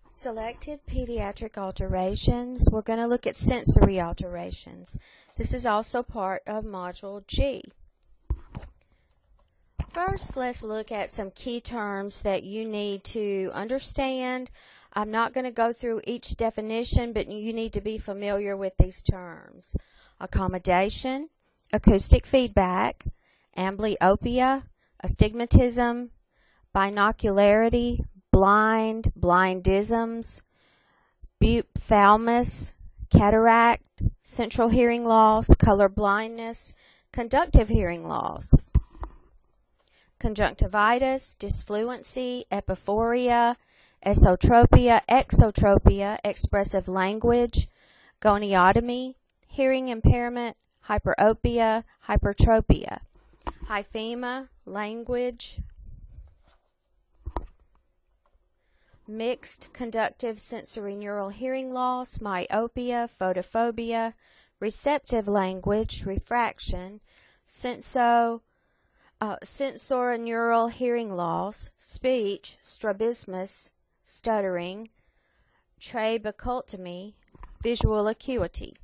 Selected pediatric alterations. We're going to look at sensory alterations. This is also part of Module G. First, let's look at some key terms that you need to understand. I'm not going to go through each definition, but you need to be familiar with these terms. Accommodation, acoustic feedback, amblyopia, astigmatism, binocularity, blind, blindisms, buphthalmos, cataract, central hearing loss, color blindness, conductive hearing loss, conjunctivitis, disfluency, epiphoria, esotropia, exotropia, expressive language, goniotomy, hearing impairment, hyperopia, hypertropia, hyphema, language, mixed conductive sensorineural hearing loss, myopia, photophobia, receptive language, refraction, sensorineural hearing loss, speech, strabismus, stuttering, trabeculotomy, visual acuity.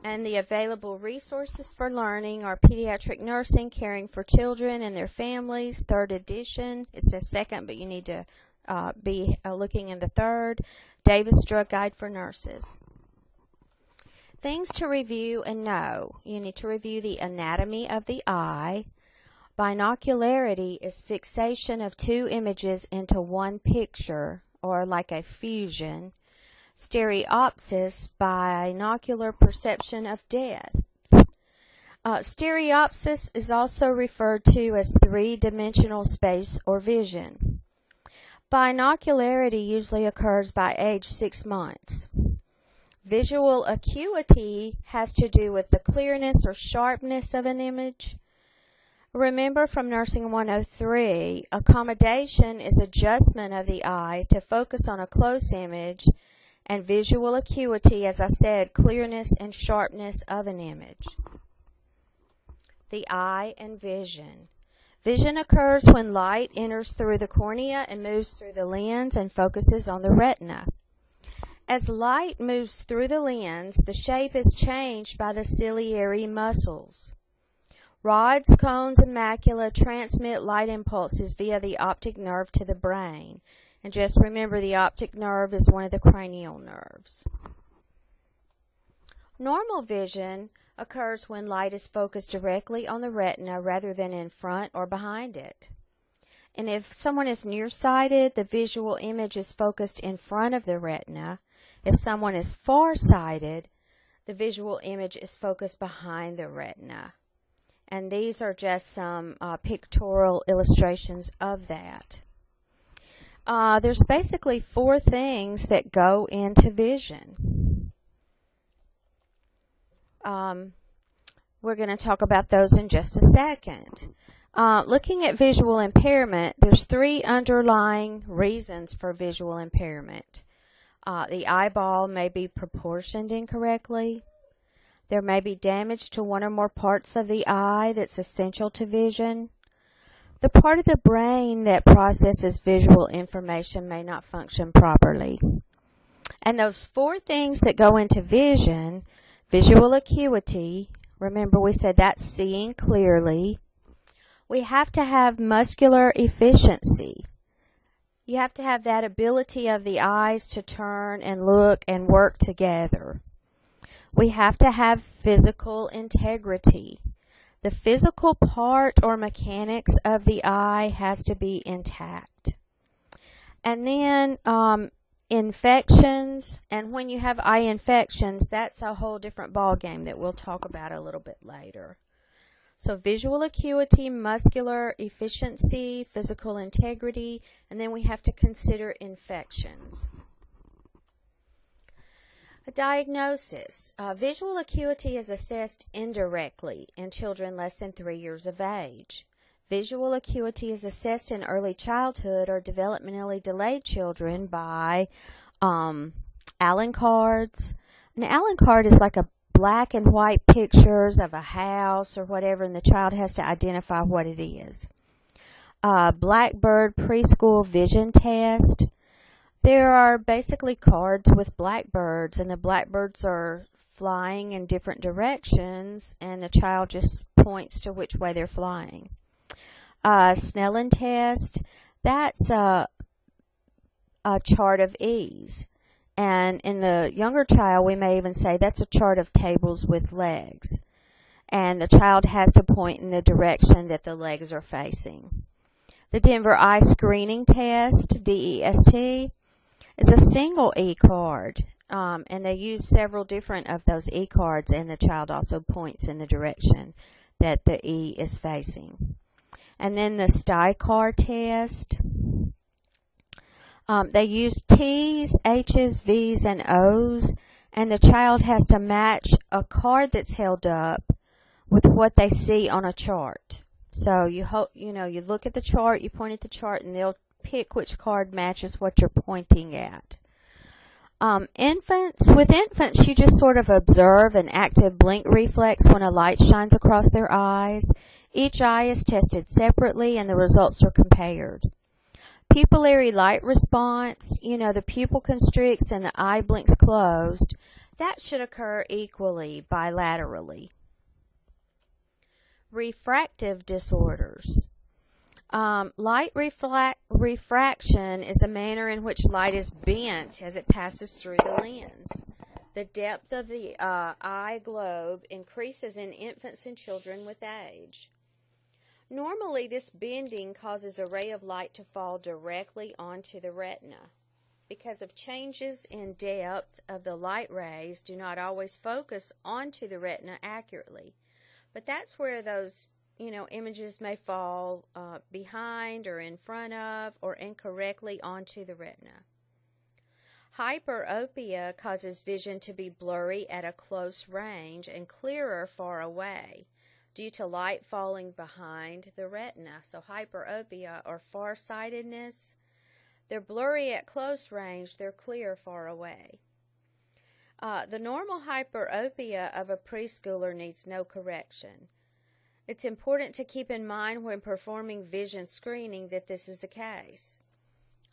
And the available resources for learning are Pediatric Nursing, Caring for Children and Their Families, 3rd edition. It says 2nd, but you need to be looking in the 3rd. Davis Drug Guide for Nurses. Things to review and know. You need to review the anatomy of the eye. Binocularity is fixation of two images into one picture, or like a fusion. Stereopsis, binocular perception of depth. Stereopsis is also referred to as three-dimensional space or vision. Binocularity usually occurs by age 6 months. Visual acuity has to do with the clearness or sharpness of an image. Remember from Nursing 103, accommodation is adjustment of the eye to focus on a close image, and visual acuity, as I said, clearness and sharpness of an image. The eye and vision. Vision occurs when light enters through the cornea and moves through the lens and focuses on the retina. As light moves through the lens, the shape is changed by the ciliary muscles. Rods, cones, and macula transmit light impulses via the optic nerve to the brain. And just remember, the optic nerve is one of the cranial nerves. Normal vision occurs when light is focused directly on the retina rather than in front or behind it. And if someone is nearsighted, the visual image is focused in front of the retina. If someone is farsighted, the visual image is focused behind the retina. And these are just some pictorial illustrations of that. There's basically 4 things that go into vision. We're going to talk about those in just a second. Looking at visual impairment, there's 3 underlying reasons for visual impairment. The eyeball may be proportioned incorrectly. There may be damage to one or more parts of the eye that's essential to vision. The part of the brain that processes visual information may not function properly. And those 4 things that go into vision, visual acuity, remember we said that's seeing clearly. We have to have muscular efficiency. You have to have that ability of the eyes to turn and look and work together. We have to have physical integrity. The physical part or mechanics of the eye has to be intact. And then infections, and when you have eye infections, that's a whole different ballgame that we'll talk about a little bit later. So visual acuity, muscular efficiency, physical integrity, and then we have to consider infections. A diagnosis. Visual acuity is assessed indirectly in children less than 3 years of age. Visual acuity is assessed in early childhood or developmentally delayed children by Allen cards. An Allen card is like a black and white pictures of a house or whatever, and the child has to identify what it is. Blackbird preschool vision test. There are basically cards with blackbirds, and the blackbirds are flying in different directions, and the child just points to which way they're flying. Snellen test, that's a chart of ease. And in the younger child, we may even say that's a chart of tables with legs. And the child has to point in the direction that the legs are facing. The Denver Eye Screening Test, DEST, is a single E card. And they use several different of those E cards, and the child also points in the direction that the E is facing. And then the STICAR test. They use T's, H's, V's, and O's, and the child has to match a card that's held up with what they see on a chart. So you look at the chart, you point at the chart, and they'll pick which card matches what you're pointing at. With infants, you just sort of observe an active blink reflex when a light shines across their eyes. Each eye is tested separately, and the results are compared. Pupillary light response, the pupil constricts and the eye blinks closed, that should occur equally bilaterally. Refractive disorders. Light refraction is the manner in which light is bent as it passes through the lens. The depth of the eye globe increases in infants and children with age. Normally, this bending causes a ray of light to fall directly onto the retina. Because of changes in depth of the light rays do not always focus onto the retina accurately. But that's where those images may fall behind or in front of or incorrectly onto the retina. Hyperopia causes vision to be blurry at a close range and clearer far away due to light falling behind the retina. So hyperopia or farsightedness, they're blurry at close range, they're clear far away. The normal hyperopia of a preschooler needs no correction. It's important to keep in mind when performing vision screening that this is the case.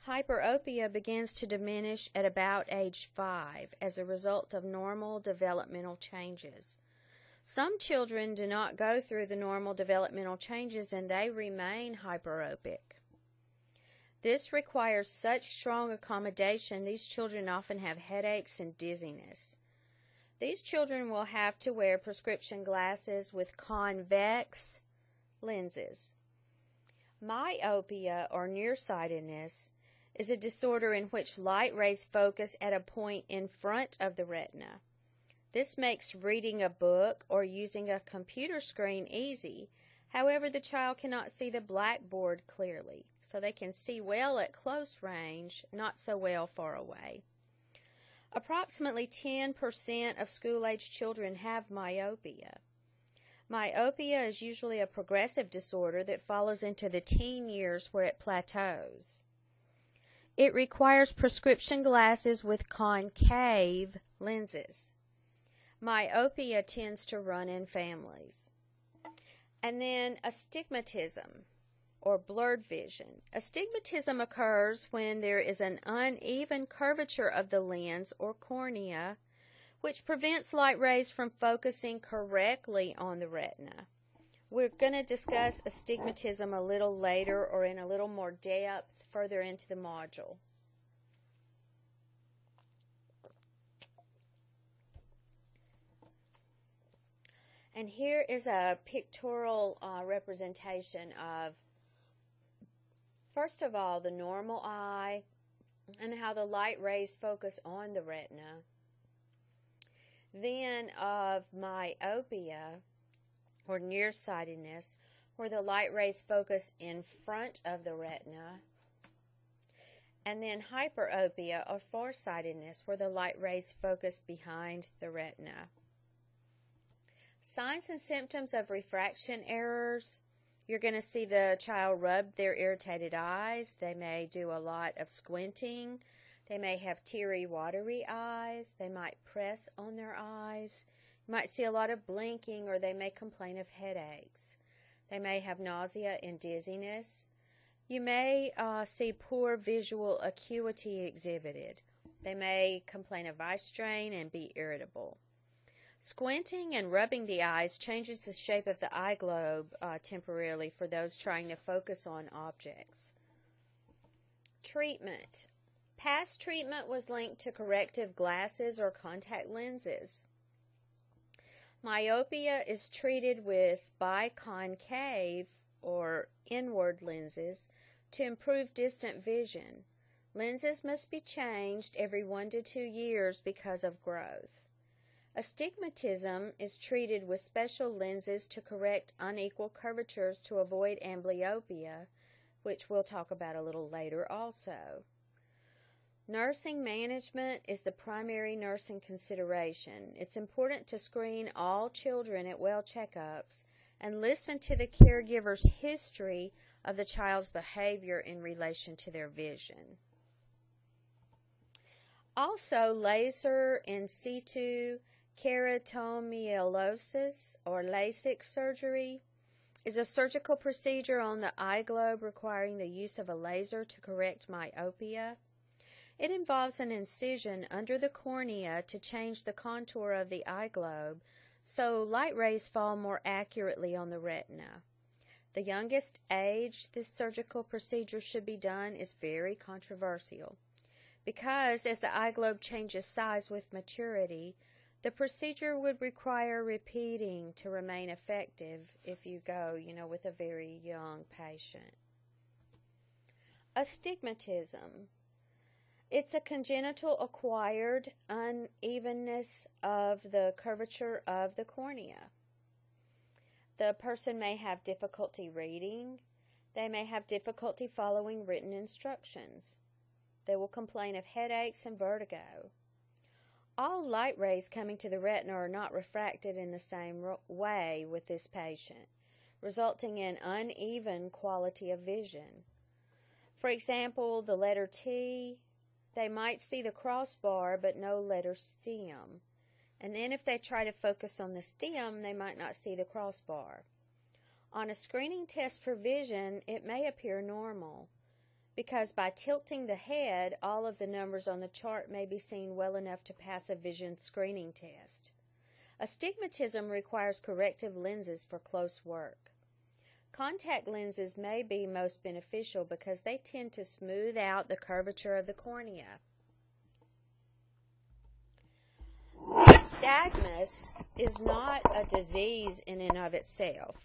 Hyperopia begins to diminish at about age 5 as a result of normal developmental changes. Some children do not go through the normal developmental changes and they remain hyperopic. This requires such strong accommodation, these children often have headaches and dizziness. These children will have to wear prescription glasses with convex lenses. Myopia, or nearsightedness, is a disorder in which light rays focus at a point in front of the retina. This makes reading a book or using a computer screen easy. However, the child cannot see the blackboard clearly, so they can see well at close range, not so well far away. Approximately 10% of school-age children have myopia. Myopia is usually a progressive disorder that follows into the teen years where it plateaus. It requires prescription glasses with concave lenses. Myopia tends to run in families. And then astigmatism, or blurred vision. Astigmatism occurs when there is an uneven curvature of the lens or cornea, which prevents light rays from focusing correctly on the retina. We're going to discuss astigmatism a little later or in a little more depth further into the module. And here is a pictorial representation of, first of all, the normal eye and how the light rays focus on the retina. Then of myopia, or nearsightedness, where the light rays focus in front of the retina. And then hyperopia, or farsightedness, where the light rays focus behind the retina. Signs and symptoms of refraction errors. You're going to see the child rub their irritated eyes. They may do a lot of squinting. They may have teary, watery eyes. They might press on their eyes. You might see a lot of blinking, or they may complain of headaches. They may have nausea and dizziness. You may see poor visual acuity exhibited. They may complain of eye strain and be irritable. Squinting and rubbing the eyes changes the shape of the eye globe temporarily for those trying to focus on objects. Treatment. Past treatment was linked to corrective glasses or contact lenses. Myopia is treated with biconcave or inward lenses to improve distant vision. Lenses must be changed every 1 to 2 years because of growth. Astigmatism is treated with special lenses to correct unequal curvatures to avoid amblyopia, which we'll talk about a little later also. Nursing management is the primary nursing consideration. It's important to screen all children at well checkups and listen to the caregiver's history of the child's behavior in relation to their vision. Also, laser in situ keratomyellosis or LASIK surgery is a surgical procedure on the eye globe requiring the use of a laser to correct myopia. It involves an incision under the cornea to change the contour of the eye globe so light rays fall more accurately on the retina. The youngest age this surgical procedure should be done is very controversial because as the eye globe changes size with maturity, the procedure would require repeating to remain effective if you go, with a very young patient. Astigmatism. It's a congenital acquired unevenness of the curvature of the cornea. The person may have difficulty reading. They may have difficulty following written instructions. They will complain of headaches and vertigo. All light rays coming to the retina are not refracted in the same way with this patient, resulting in uneven quality of vision. For example, the letter T, they might see the crossbar but no letter stem. And then if they try to focus on the stem, they might not see the crossbar. On a screening test for vision, it may appear normal, because by tilting the head, all of the numbers on the chart may be seen well enough to pass a vision screening test. Astigmatism requires corrective lenses for close work. Contact lenses may be most beneficial because they tend to smooth out the curvature of the cornea. Nystagmus is not a disease in and of itself.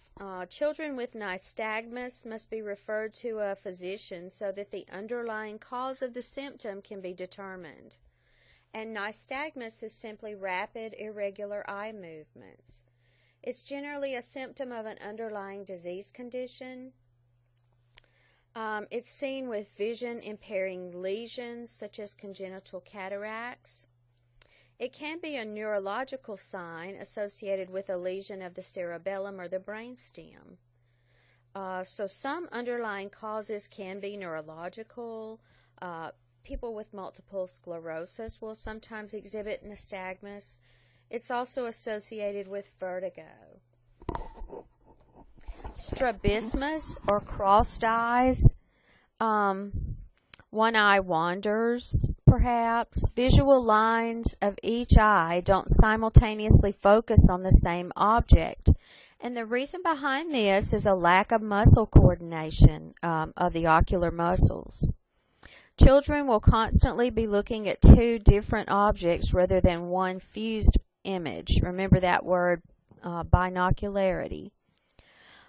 Children with nystagmus must be referred to a physician so that the underlying cause of the symptom can be determined. And nystagmus is simply rapid, irregular eye movements. It's generally a symptom of an underlying disease condition. It's seen with vision impairing lesions such as congenital cataracts. It can be a neurological sign associated with a lesion of the cerebellum or the brainstem. So some underlying causes can be neurological. People with multiple sclerosis will sometimes exhibit nystagmus. It's also associated with vertigo. Strabismus or crossed eyes. One eye wanders, perhaps. Visual lines of each eye don't simultaneously focus on the same object. And the reason behind this is a lack of muscle coordination of the ocular muscles. Children will constantly be looking at two different objects rather than one fused image. Remember that word, binocularity.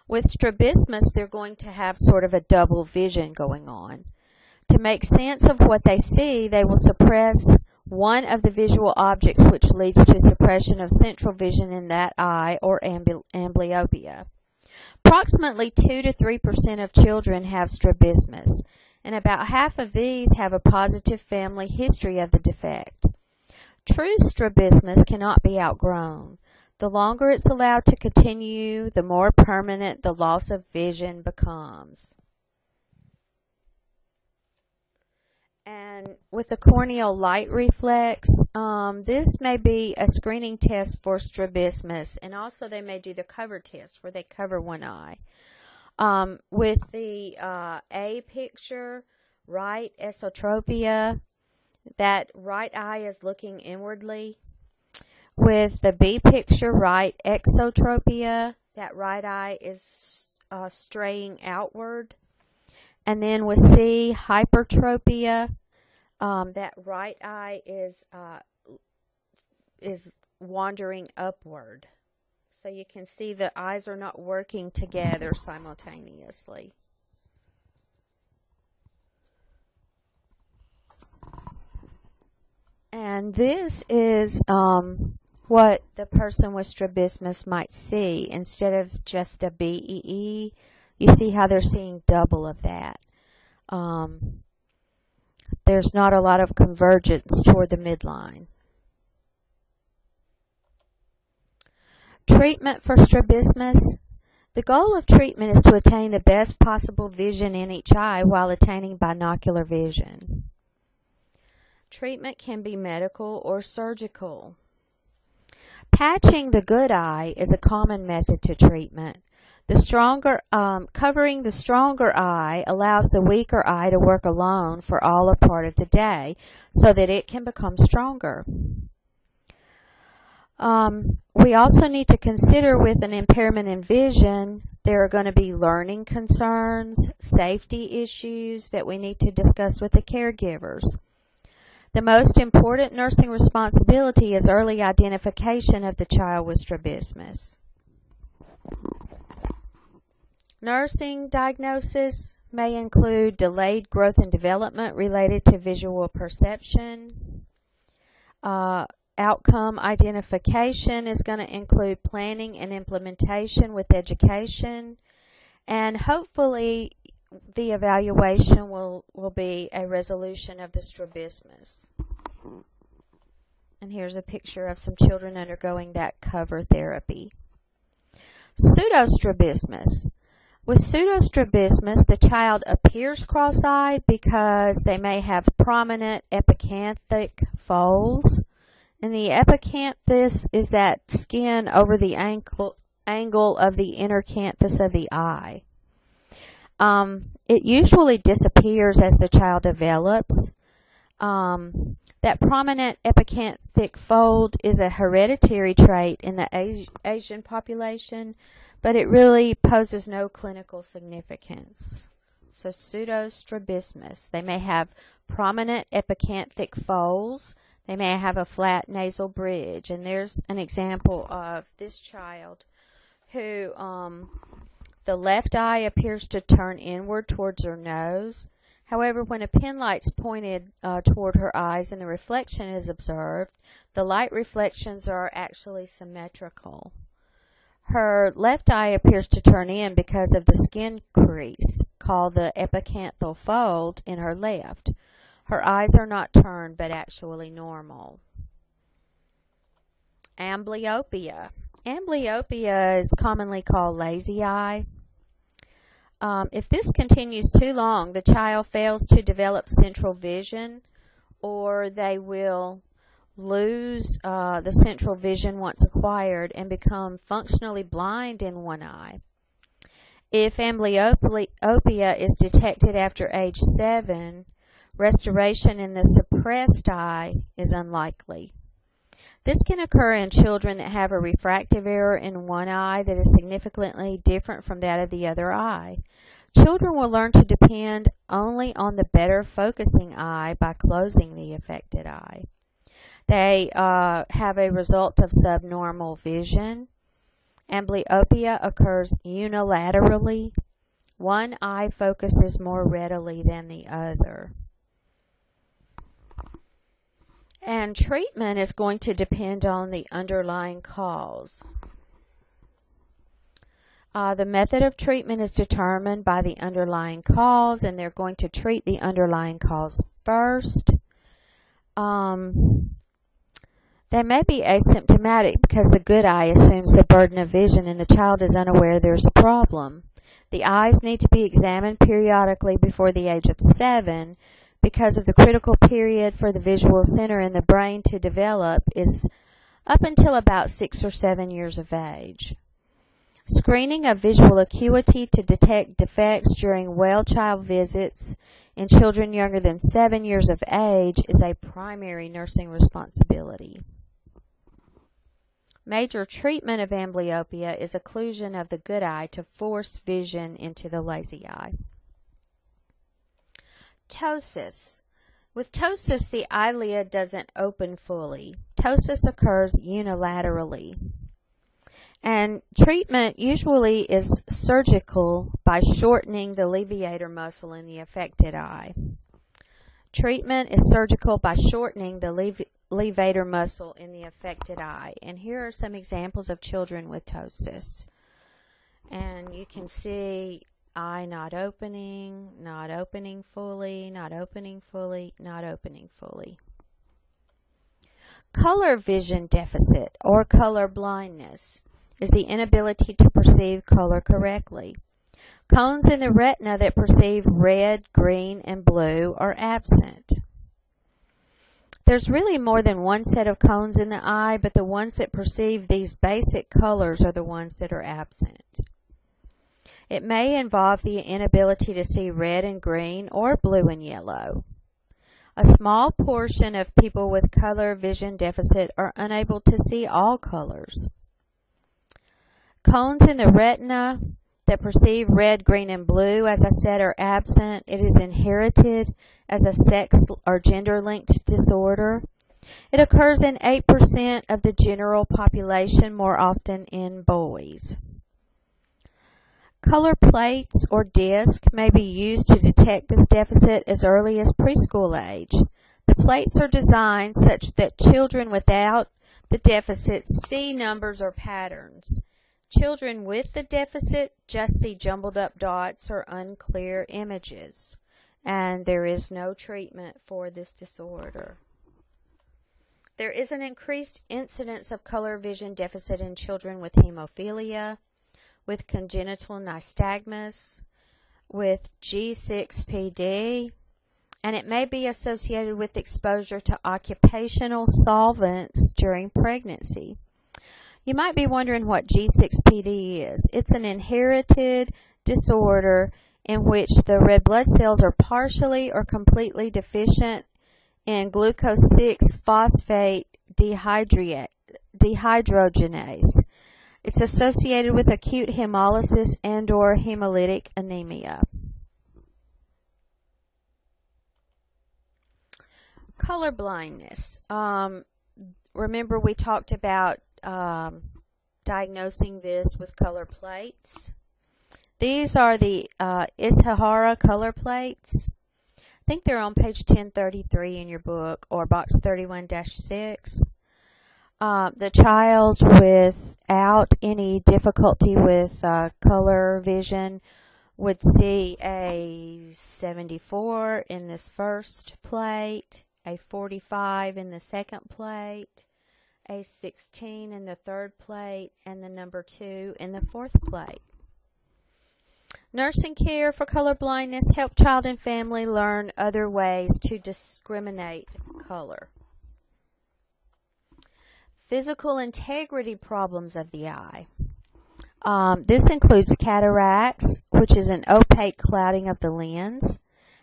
With strabismus, they're going to have sort of a double vision going on. To make sense of what they see, they will suppress one of the visual objects, which leads to suppression of central vision in that eye or amblyopia. Approximately 2 to 3% of children have strabismus, and about half of these have a positive family history of the defect. True strabismus cannot be outgrown. The longer it's allowed to continue, the more permanent the loss of vision becomes. And with the corneal light reflex, this may be a screening test for strabismus, and also they may do the cover test where they cover one eye. With the A picture, right esotropia, that right eye is looking inwardly. With the B picture, right exotropia, that right eye is straying outward. And then with C, hypertropia, that right eye is wandering upward. So you can see the eyes are not working together simultaneously. And this is what the person with strabismus might see. Instead of just a BEE, you see how they're seeing double of that. There's not a lot of convergence toward the midline. Treatment for strabismus. The goal of treatment is to attain the best possible vision in each eye while attaining binocular vision. Treatment can be medical or surgical. Patching the good eye is a common method to treatment. Covering the stronger eye allows the weaker eye to work alone for all or part of the day so that it can become stronger. We also need to consider with an impairment in vision, there are going to be learning concerns, safety issues that we need to discuss with the caregivers. The most important nursing responsibility is early identification of the child with strabismus. Nursing diagnosis may include delayed growth and development related to visual perception. Outcome identification is going to include planning and implementation with education. And hopefully the evaluation will be a resolution of the strabismus. And here's a picture of some children undergoing that cover therapy. Pseudostrabismus. With pseudostrabismus, the child appears cross-eyed because they may have prominent epicanthic folds. And the epicanthus is that skin over the angle of the inner canthus of the eye. It usually disappears as the child develops. That prominent epicanthic fold is a hereditary trait in the Asian population, but it really poses no clinical significance. So pseudostrabismus, they may have prominent epicanthic folds. They may have a flat nasal bridge. And there's an example of this child who the left eye appears to turn inward towards her nose. However, when a pen light's pointed toward her eyes and the reflection is observed, the light reflections are actually symmetrical. Her left eye appears to turn in because of the skin crease called the epicanthal fold in her left. Her eyes are not turned but actually normal. Amblyopia. Amblyopia is commonly called lazy eye. If this continues too long, the child fails to develop central vision, or they will lose the central vision once acquired and become functionally blind in one eye. If amblyopia is detected after age 7, restoration in the suppressed eye is unlikely. This can occur in children that have a refractive error in one eye that is significantly different from that of the other eye. Children will learn to depend only on the better focusing eye by closing the affected eye. They have a result of subnormal vision. Amblyopia occurs unilaterally. One eye focuses more readily than the other. And treatment is going to depend on the underlying cause. The method of treatment is determined by the underlying cause, and they're going to treat the underlying cause first. They may be asymptomatic because the good eye assumes the burden of vision and the child is unaware there's a problem. The eyes need to be examined periodically before the age of 7 because of the critical period for the visual center in the brain to develop is up until about 6 or 7 years of age. Screening of visual acuity to detect defects during well child visits in children younger than 7 years of age is a primary nursing responsibility. Major treatment of amblyopia is occlusion of the good eye to force vision into the lazy eye. Ptosis. With ptosis, the eyelid doesn't open fully. Ptosis occurs unilaterally. And treatment usually is surgical by shortening the levator muscle in the affected eye. Treatment is surgical by shortening the levator muscle in the affected eye. And here are some examples of children with ptosis. And you can see eye not opening fully, not opening fully, not opening fully. Color vision deficit or color blindness is the inability to perceive color correctly. Cones in the retina that perceive red, green, and blue are absent. There's really more than one set of cones in the eye, but the ones that perceive these basic colors are the ones that are absent. It may involve the inability to see red and green or blue and yellow. A small portion of people with color vision deficit are unable to see all colors. Cones in the retina that perceive red, green, and blue, as I said, are absent. It is inherited as a sex or gender-linked disorder. It occurs in 8% of the general population, more often in boys. Color plates or disc may be used to detect this deficit as early as preschool age. The plates are designed such that children without the deficit see numbers or patterns. Children with the deficit just see jumbled up dots or unclear images, and there is no treatment for this disorder. There is an increased incidence of color vision deficit in children with hemophilia, with congenital nystagmus, with G6PD, and it may be associated with exposure to occupational solvents during pregnancy. You might be wondering what G6PD is. It's an inherited disorder in which the red blood cells are partially or completely deficient in glucose 6-phosphate dehydrogenase. It's associated with acute hemolysis and/or hemolytic anemia. Color blindness. Remember we talked about diagnosing this with color plates. These are the Ishihara color plates. I think they're on page 1033 in your book or box 31-6. The child without any difficulty with color vision would see a 74 in this first plate, a 45 in the second plate, a 16 in the third plate, and the number 2 in the fourth plate. Nursing care for color blindness help child and family learn other ways to discriminate color. Physical integrity problems of the eye. This includes cataracts, which is an opaque clouding of the lens,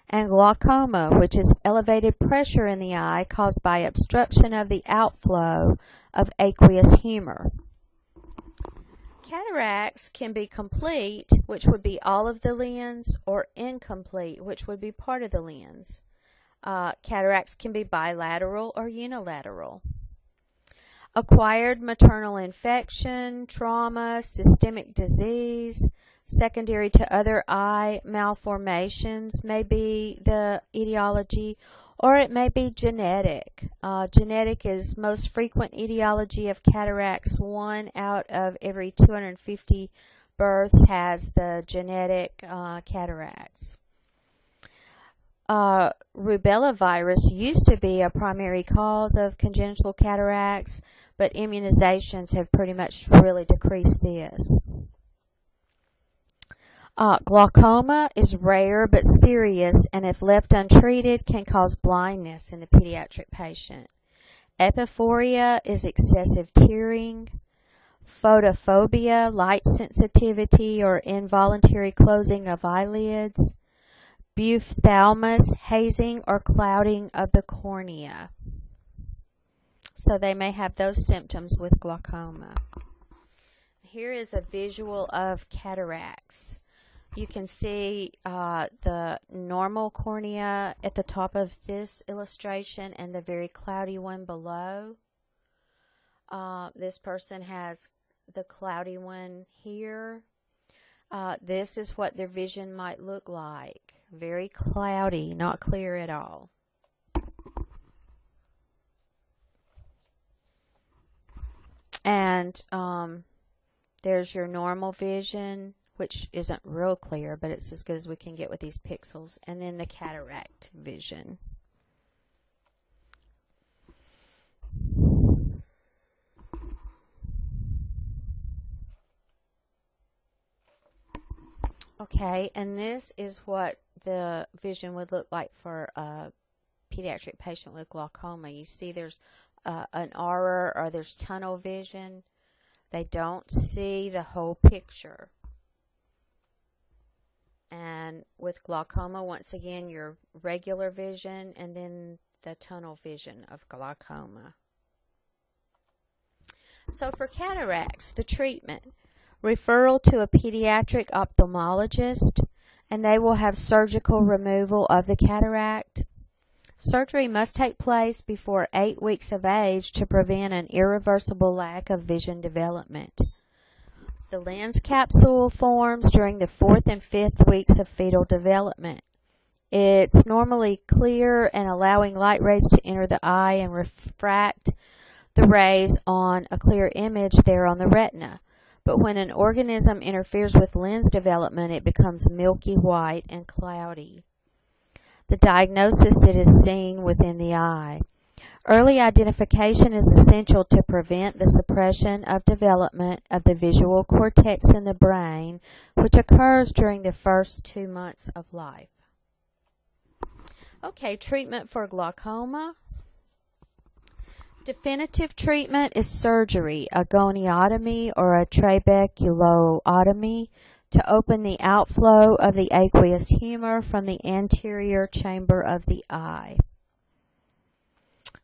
and glaucoma, which is elevated pressure in the eye caused by obstruction of the outflow of aqueous humor. Cataracts can be complete, which would be all of the lens, or incomplete, which would be part of the lens. Cataracts can be bilateral or unilateral. Acquired maternal infection, trauma, systemic disease, secondary to other eye malformations may be the etiology, or it may be genetic. Genetic is most frequent etiology of cataracts. 1 out of every 250 births has the genetic cataracts. Rubella virus used to be a primary cause of congenital cataracts, but immunizations have pretty much really decreased this. Glaucoma is rare but serious, and if left untreated can cause blindness in the pediatric patient. Epiphoria is excessive tearing. photophobia, light sensitivity or involuntary closing of eyelids, buphthalmos, hazing or clouding of the cornea. So they may have those symptoms with glaucoma. Here is a visual of cataracts. You can see the normal cornea at the top of this illustration and the very cloudy one below. This person has the cloudy one here. This is what their vision might look like. Very cloudy, not clear at all. And there's your normal vision, which isn't real clear, but it's as good as we can get with these pixels. And then the cataract vision. Okay, and this is what the vision would look like for a pediatric patient with glaucoma. You see there's an aura or there's tunnel vision. They don't see the whole picture. And with glaucoma, once again, your regular vision and then the tunnel vision of glaucoma. So for cataracts, the treatment, referral to a pediatric ophthalmologist, and they will have surgical removal of the cataract. Surgery must take place before 8 weeks of age to prevent an irreversible lack of vision development. The lens capsule forms during the 4th and 5th weeks of fetal development. It's normally clear and allowing light rays to enter the eye and refract the rays on a clear image there on the retina. But when an organism interferes with lens development, it becomes milky white and cloudy. The diagnosis, it is seen within the eye. Early identification is essential to prevent the suppression of development of the visual cortex in the brain, which occurs during the first 2 months of life. Okay, treatment for glaucoma. Definitive treatment is surgery, a goniotomy or a trabeculotomy, to open the outflow of the aqueous humor from the anterior chamber of the eye.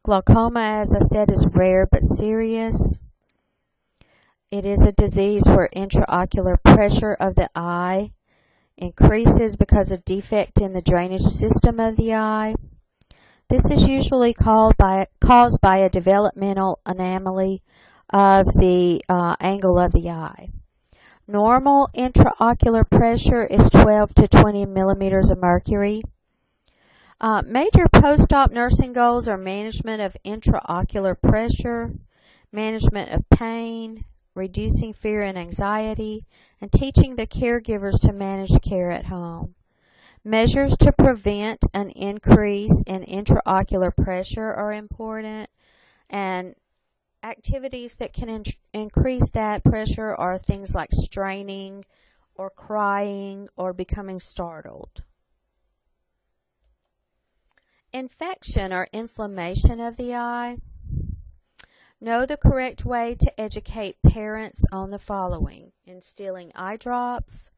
Glaucoma, as I said, is rare but serious. It is a disease where intraocular pressure of the eye increases because of defect in the drainage system of the eye. This is usually caused by a developmental anomaly of the angle of the eye. Normal intraocular pressure is 12 to 20 millimeters of mercury. Major post-op nursing goals are management of intraocular pressure, management of pain, reducing fear and anxiety, and teaching the caregivers to manage care at home. Measures to prevent an increase in intraocular pressure are important, and activities that can increase that pressure are things like straining or crying or becoming startled. Infection or inflammation of the eye. Know the correct way to educate parents on the following: instilling eye drops,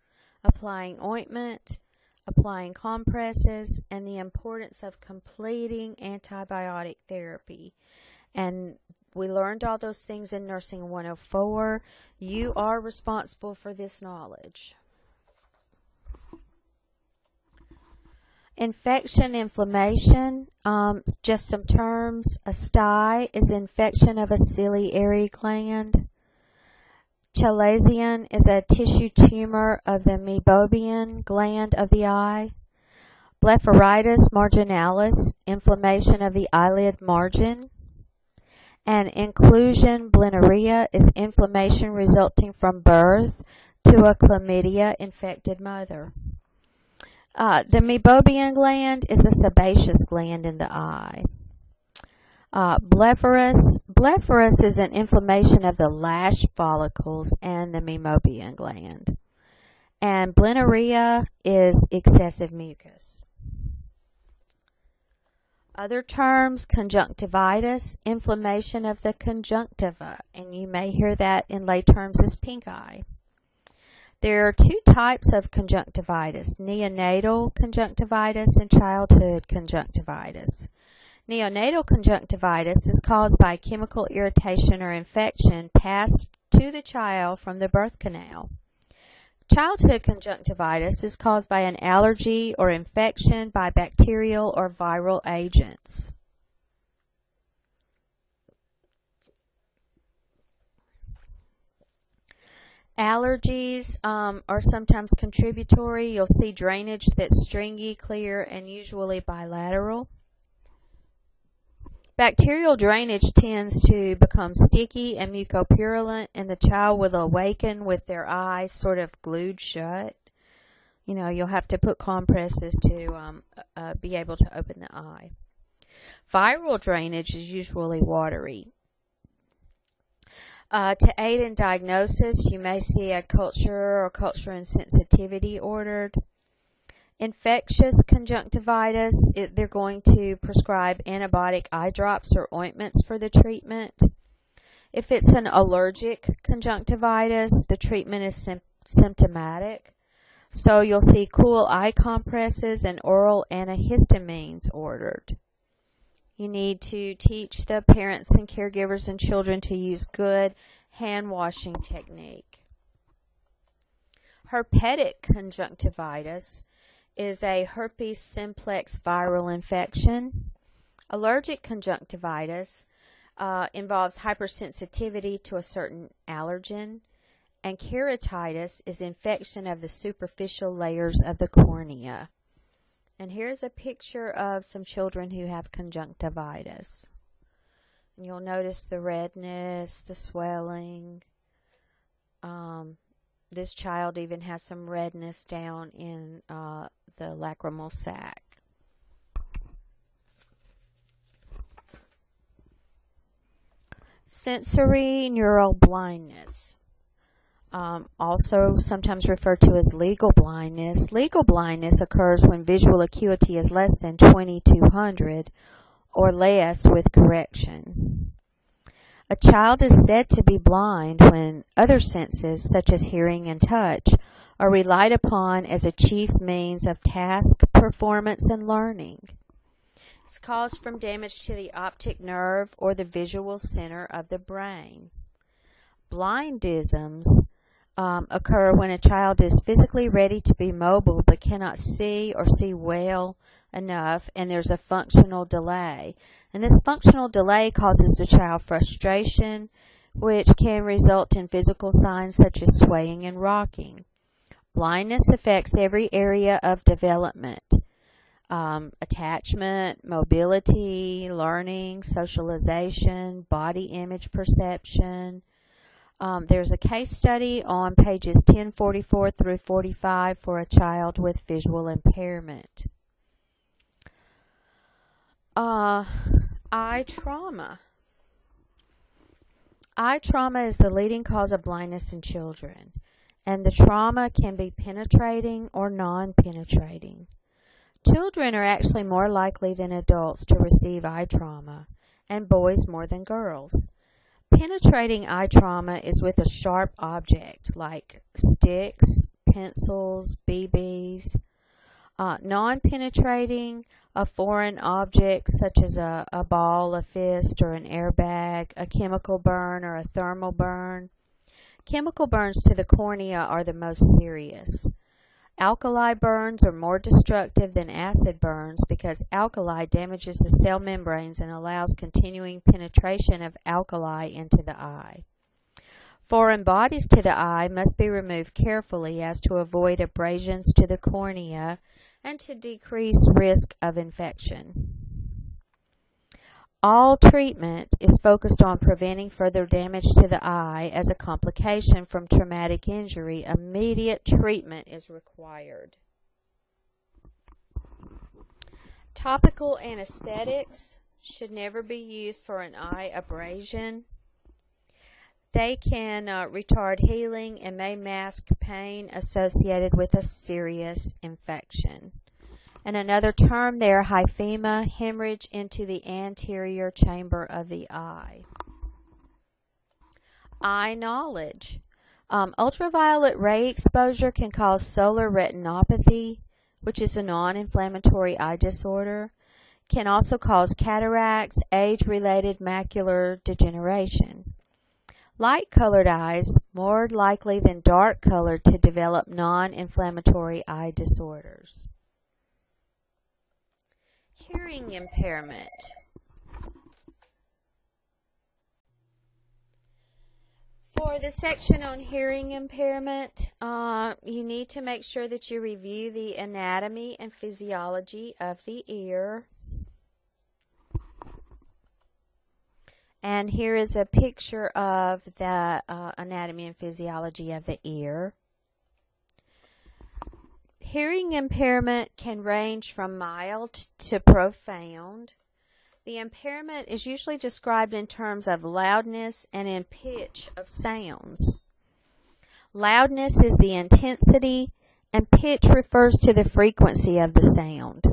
applying ointment, applying compresses, and the importance of completing antibiotic therapy. And we learned all those things in Nursing 104. You are responsible for this knowledge. Infection, inflammation, just some terms. A stye is infection of a ciliary gland. Chalazion is a tissue tumor of the meibomian gland of the eye. Blepharitis marginalis, inflammation of the eyelid margin. And inclusion blenneria is inflammation resulting from birth to a chlamydia infected mother. The meibomian gland is a sebaceous gland in the eye. Blepharis is an inflammation of the lash follicles and the meibomian gland. And blenneria is excessive mucus. Other terms: conjunctivitis, inflammation of the conjunctiva, and you may hear that in lay terms as pink eye. There are two types of conjunctivitis: neonatal conjunctivitis and childhood conjunctivitis. Neonatal conjunctivitis is caused by chemical irritation or infection passed to the child from the birth canal. Childhood conjunctivitis is caused by an allergy or infection by bacterial or viral agents. Allergies are sometimes contributory. You'll see drainage that's stringy, clear, and usually bilateral. Bacterial drainage tends to become sticky and mucopurulent, and the child will awaken with their eyes sort of glued shut. You know, you'll have to put compresses to be able to open the eye. Viral drainage is usually watery. To aid in diagnosis, you may see a culture or culture and sensitivity ordered. Infectious conjunctivitis, they're going to prescribe antibiotic eye drops or ointments for the treatment. If it's an allergic conjunctivitis, the treatment is symptomatic. So you'll see cool eye compresses and oral antihistamines ordered. You need to teach the parents and caregivers and children to use good hand washing technique. Herpetic conjunctivitis is a herpes simplex viral infection. Allergic conjunctivitis involves hypersensitivity to a certain allergen, and keratitis is infection of the superficial layers of the cornea. And here's a picture of some children who have conjunctivitis. And you'll notice the redness, the swelling. This child even has some redness down in the lacrimal sac. Sensory neural blindness, also sometimes referred to as legal blindness. Legal blindness occurs when visual acuity is less than 2200 or less with correction. A child is said to be blind when other senses, such as hearing and touch, are relied upon as a chief means of task performance and learning. It's caused from damage to the optic nerve or the visual center of the brain. Blindisms occur when a child is physically ready to be mobile but cannot see or see well enough, and there's a functional delay. And this functional delay causes the child frustration, which can result in physical signs such as swaying and rocking. Blindness affects every area of development: attachment, mobility, learning, socialization, body image perception. There's a case study on pages 1044 through 45 for a child with visual impairment. Eye trauma. Eye trauma is the leading cause of blindness in children, and the trauma can be penetrating or non-penetrating. Children are actually more likely than adults to receive eye trauma, and boys more than girls. Penetrating eye trauma is with a sharp object like sticks, pencils, BBs. Non-penetrating, a foreign object such as a ball, a fist, or an airbag, a chemical burn, or a thermal burn. Chemical burns to the cornea are the most serious. Alkali burns are more destructive than acid burns because alkali damages the cell membranes and allows continuing penetration of alkali into the eye. Foreign bodies to the eye must be removed carefully as to avoid abrasions to the cornea and to decrease risk of infection. All treatment is focused on preventing further damage to the eye. As a complication from traumatic injury, immediate treatment is required. Topical anesthetics should never be used for an eye abrasion. They can retard healing and may mask pain associated with a serious infection. And another term there, hyphema, hemorrhage into the anterior chamber of the eye. Eye knowledge. Ultraviolet ray exposure can cause solar retinopathy, which is a non-inflammatory eye disorder. Can also cause cataracts, age-related macular degeneration. Light-colored eyes more likely than dark-colored to develop non-inflammatory eye disorders. Hearing impairment. For the section on hearing impairment, you need to make sure that you review the anatomy and physiology of the ear. And here is a picture of the anatomy and physiology of the ear. Hearing impairment can range from mild to profound. The impairment is usually described in terms of loudness and in pitch of sounds. Loudness is the intensity, and pitch refers to the frequency of the sound.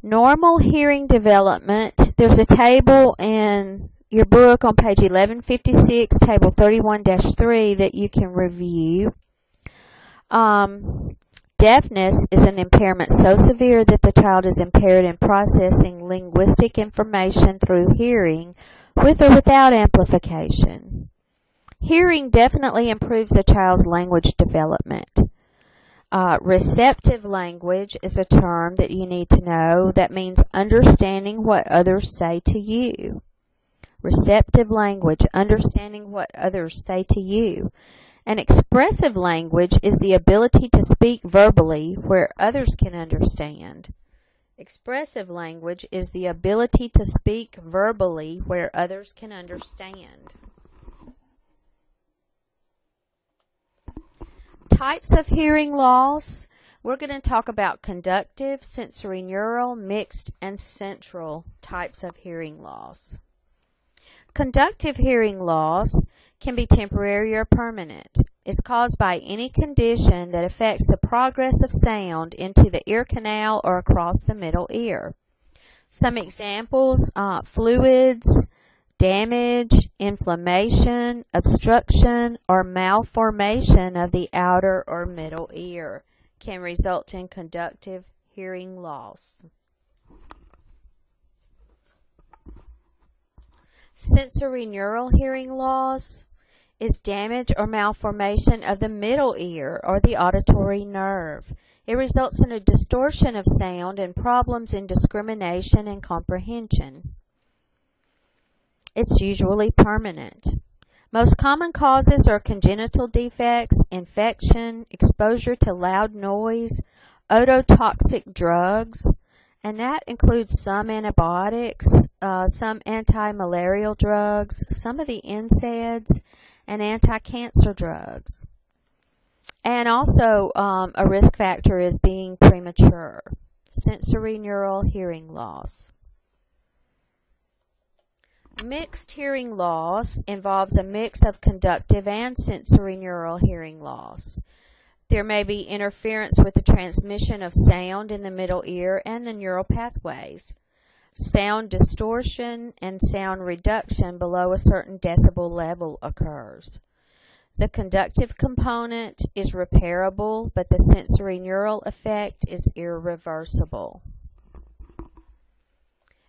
Normal hearing development, there's a table in your book on page 1156, table 31-3 that you can review. Deafness is an impairment so severe that the child is impaired in processing linguistic information through hearing with or without amplification. Hearing definitely improves a child's language development. Receptive language is a term that you need to know that means understanding what others say to you. Receptive language, understanding what others say to you. And expressive language is the ability to speak verbally where others can understand. Expressive language is the ability to speak verbally where others can understand. Types of hearing loss. We're going to talk about conductive, sensorineural, mixed, and central types of hearing loss. Conductive hearing loss can be temporary or permanent. It's caused by any condition that affects the progress of sound into the ear canal or across the middle ear. Some examples, fluids, damage, inflammation, obstruction, or malformation of the outer or middle ear can result in conductive hearing loss. Sensorineural hearing loss is damage or malformation of the middle ear or the auditory nerve. It results in a distortion of sound and problems in discrimination and comprehension. It's usually permanent. Most common causes are congenital defects, infection, exposure to loud noise, ototoxic drugs, and that includes some antibiotics, some anti-malarial drugs, some of the NSAIDs, and anti-cancer drugs. And also a risk factor is being premature. Sensorineural hearing loss. Mixed hearing loss involves a mix of conductive and sensorineural hearing loss. There may be interference with the transmission of sound in the middle ear and the neural pathways. Sound distortion and sound reduction below a certain decibel level occurs. The conductive component is repairable, but the sensorineural effect is irreversible.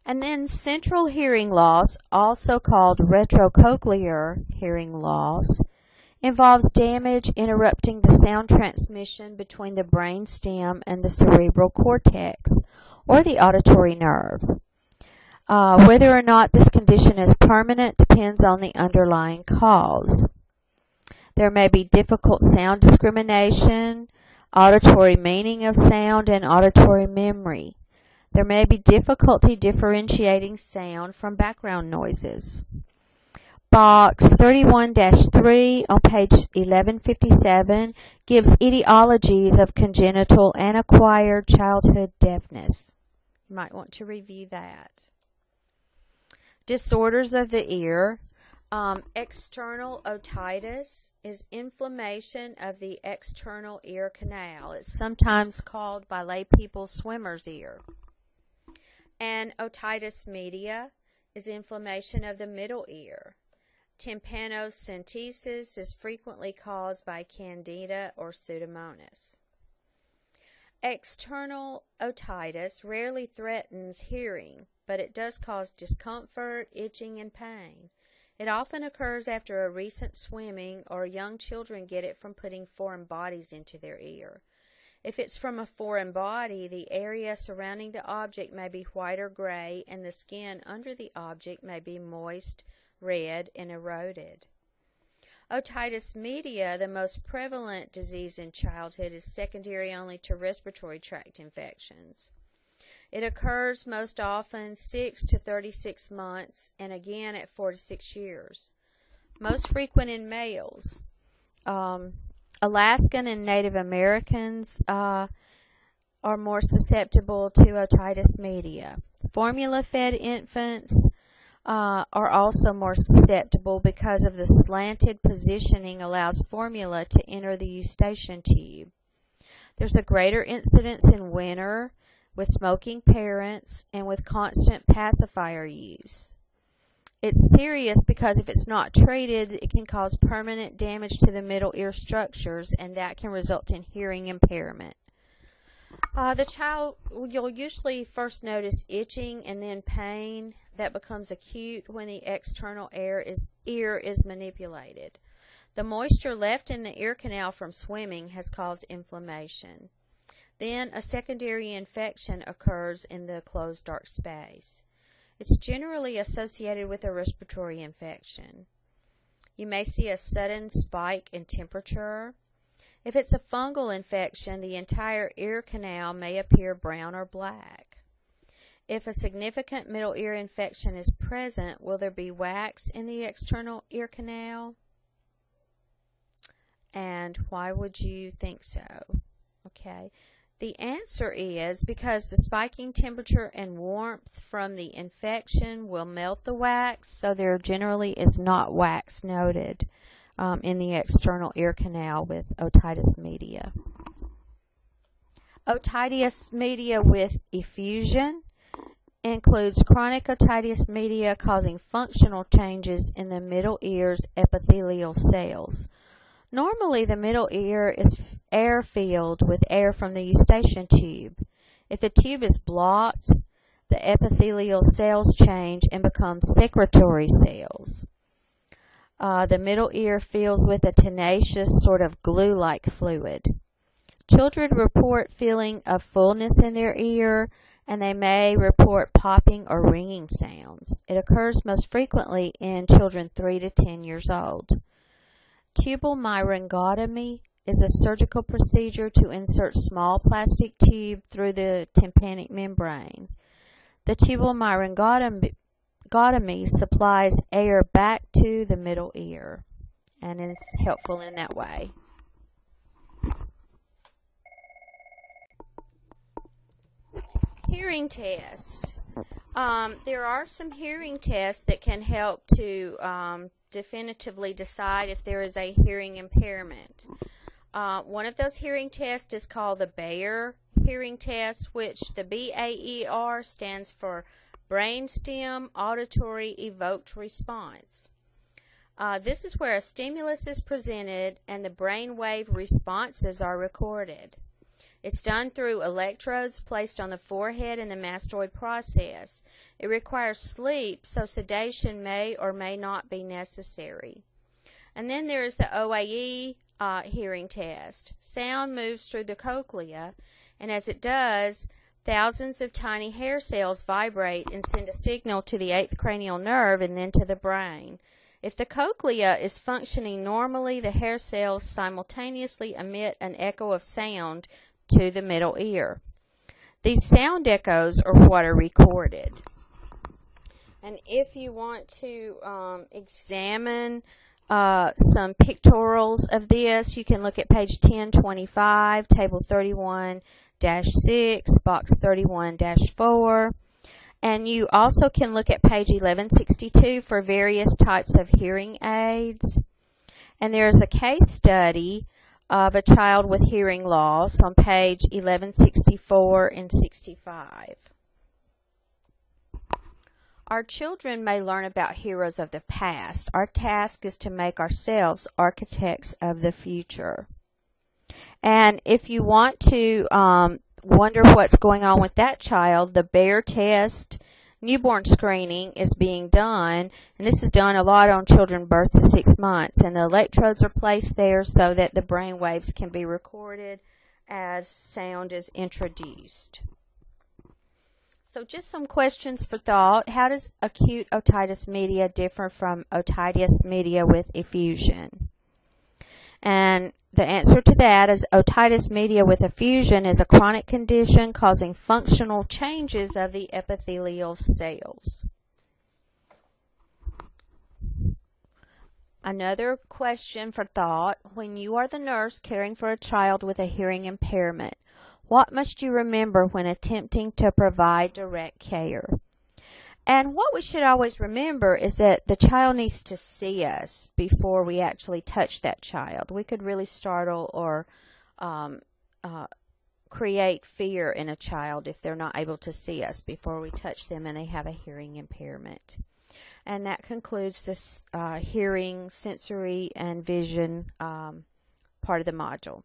And then central hearing loss, also called retrocochlear hearing loss, involves damage interrupting the sound transmission between the brain stem and the cerebral cortex, or the auditory nerve. Whether or not this condition is permanent depends on the underlying cause. There may be difficult sound discrimination, auditory meaning of sound, and auditory memory. There may be difficulty differentiating sound from background noises. Box 31-3 on page 1157 gives etiologies of congenital and acquired childhood deafness. You might want to review that. Disorders of the ear. External otitis is inflammation of the external ear canal. It's sometimes called by lay people swimmer's ear. And otitis media is inflammation of the middle ear. Tympanocentesis is frequently caused by candida or pseudomonas. External otitis rarely threatens hearing, but it does cause discomfort, itching, and pain. It often occurs after a recent swimming, or young children get it from putting foreign bodies into their ear. If it's from a foreign body, the area surrounding the object may be white or gray, and the skin under the object may be moist, red, and eroded. Otitis media, the most prevalent disease in childhood, is secondary only to respiratory tract infections. It occurs most often 6 to 36 months and again at 4 to 6 years. Most frequent in males. Alaskan and Native Americans are more susceptible to otitis media. Formula-fed infants are also more susceptible because of the slanted positioning allows formula to enter the eustachian tube. There's a greater incidence in winter with smoking parents and with constant pacifier use. It's serious because if it's not treated, it can cause permanent damage to the middle ear structures, and that can result in hearing impairment. The child, you'll usually first notice itching and then pain that becomes acute when the external ear is manipulated. The moisture left in the ear canal from swimming has caused inflammation. Then a secondary infection occurs in the closed dark space. It's generally associated with a respiratory infection. You may see a sudden spike in temperature. If it's a fungal infection, the entire ear canal may appear brown or black. If a significant middle ear infection is present, will there be wax in the external ear canal? And why would you think so? Okay. The answer is because the spiking temperature and warmth from the infection will melt the wax, so there generally is not wax noted in the external ear canal with otitis media. Otitis media with effusion includes chronic otitis media causing functional changes in the middle ear's epithelial cells. Normally, the middle ear is air-filled with air from the eustachian tube. If the tube is blocked, the epithelial cells change and become secretory cells. The middle ear fills with a tenacious sort of glue-like fluid. Children report feeling of fullness in their ear, and they may report popping or ringing sounds. It occurs most frequently in children 3 to 10 years old. Tubal myringotomy is a surgical procedure to insert small plastic tube through the tympanic membrane. The tubal myringotomy supplies air back to the middle ear, and it's helpful in that way. Hearing test. There are some hearing tests that can help to definitively decide if there is a hearing impairment. One of those hearing tests is called the Bayer hearing test, which the BAER stands for Brainstem Auditory Evoked Response. This is where a stimulus is presented and the brainwave responses are recorded. It's done through electrodes placed on the forehead in the mastoid process. It requires sleep, so sedation may or may not be necessary. And then there is the OAE hearing test. Sound moves through the cochlea, and as it does, thousands of tiny hair cells vibrate and send a signal to the 8th cranial nerve and then to the brain. If the cochlea is functioning normally, the hair cells simultaneously emit an echo of sound to the middle ear. These sound echoes are what are recorded. And if you want to examine some pictorials of this, you can look at page 1025, table 31-6, box 31-4. And you also can look at page 1162 for various types of hearing aids. And there's a case study of a child with hearing loss on page 1164 and 65. Our children may learn about heroes of the past. Our task is to make ourselves architects of the future. And if you want to wonder what's going on with that child, the Bear test newborn screening is being done, and this is done a lot on children birth to 6 months, and the electrodes are placed there so that the brain waves can be recorded as sound is introduced. So just some questions for thought. How does acute otitis media differ from otitis media with effusion? And the answer to that is otitis media with effusion is a chronic condition causing functional changes of the epithelial cells. Another question for thought. When you are the nurse caring for a child with a hearing impairment, what must you remember when attempting to provide direct care? And what we should always remember is that the child needs to see us before we actually touch that child. We could really startle or create fear in a child if they're not able to see us before we touch them and they have a hearing impairment. And that concludes this hearing, sensory, and vision part of the module.